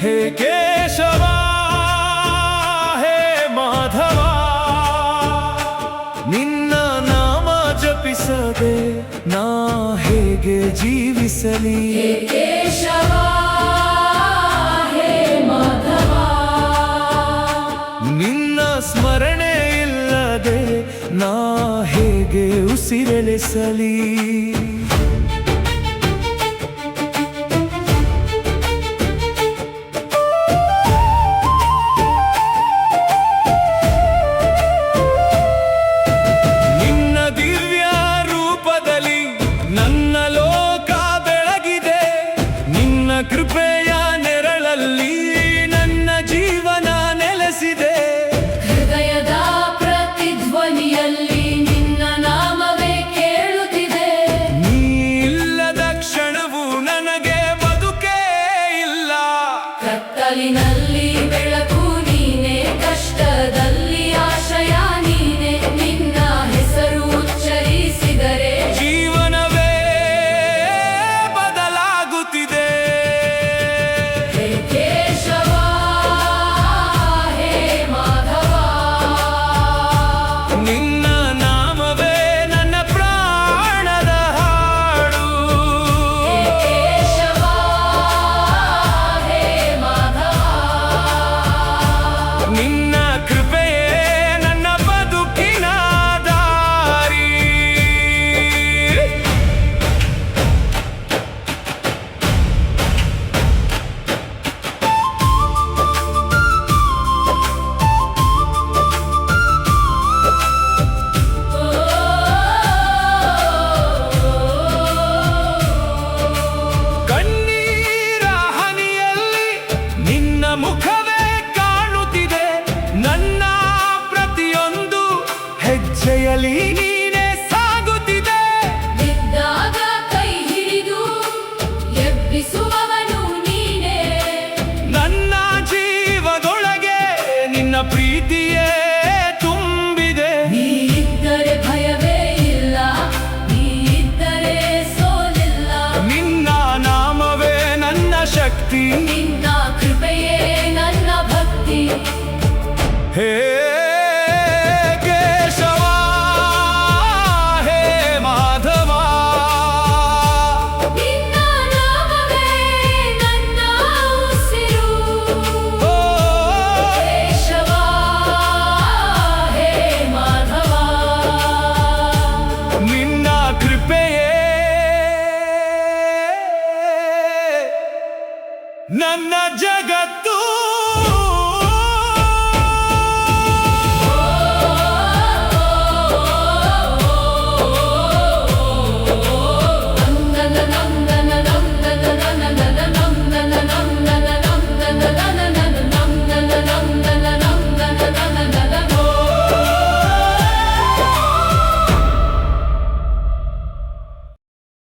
ಹೇ ಕೇಶವ ಹೇ ಮಾಧವ ನಿನ್ನ ನಾಮ ಜಪಿಸದೆ ನಾ ಹೇಗೆ ಜೀವಿಸಲಿ. ಹೇ ಕೇಶವ ಹೇ ಮಾಧವ ನಿನ್ನ ಸ್ಮರಣೆ ಇಲ್ಲದೆ ನಾ ಹೇಗೆ ಉಸಿರೆಳೆಸಲಿ. ಕೃಪೆಯ ನೆರಳಲ್ಲಿ ನನ್ನ ಜೀವನ ನೆಲೆಸಿದೆ. ಹೃದಯದ ಪ್ರತಿಧ್ವನಿಯಲ್ಲಿ ನಿನ್ನ ನಾಮವೇ ಕೇಳುತ್ತಿದೆ. ನೀ ಇಲ್ಲದ ಕ್ಷಣವೂ ನನಗೆ ಬದುಕೇ ಇಲ್ಲ. ಕತ್ತಲಿನಲ್ಲಿ ಬೆಳಕು ನೀನೆ, ಕಷ್ಟದಲ್ಲಿ ಆಶ್ರಯ ನೀನೆ. ನಿನ್ನ ಹೆಸರು ಉಚ್ಚರಿಸಿದರೆ ಜೀವನವೇ ಬದಲಾಗುತ್ತಿದೆ. ನಿನ್ನ ನಾಮವೇ ನನ್ನ ಪ್ರಾಣದ ಹಾಡು. ಕೇಶವ ಹೇ ಮಾಧವ ನಿನ್ನ ಕೃಪೆಯೇ ನನ್ನ ಬದುಕಿನ ದಾರಿ. ಮುಖವೇ ಕಾಣುತ್ತಿದೆ ನನ್ನ ಪ್ರತಿಯೊಂದು ಹೆಜ್ಜೆಯಲ್ಲಿ ನೀನೇ ಸಾಗುತ್ತಿದೆ. ಬಿದ್ದಾಗ ಕೈ ಹಿಡಿದು ಎಬ್ಬಿಸುವವನು ನೀನೇ. ನನ್ನ ಜೀವದೊಳಗೆ ನಿನ್ನ ಪ್ರೀತಿಯೇ ತುಂಬಿದೆ. ನೀ ಇದ್ದರೆ ಭಯವೇ ಇಲ್ಲ, ನೀ ಇದ್ದರೆ ಸೋಲಿಲ್ಲ. ನಿನ್ನ ನಾಮವೇ ನನ್ನ ಶಕ್ತಿ, ನಿನ್ನ ಕೃಪೆಯೇ ನನ್ನ ಭಕ್ತಿ. ಹೇ ಕೇಶವ ಹೇ ಮಾಧವ ನಿನ್ನ ನಾಮವೇ ನನ್ನ ಉಸಿರು. ಕೇಶವ ಹೇ ಮಾಧವ ನಿನ್ನ ಕೃಪೆಯೇ ನನ್ನ ಜಗತ್ತು.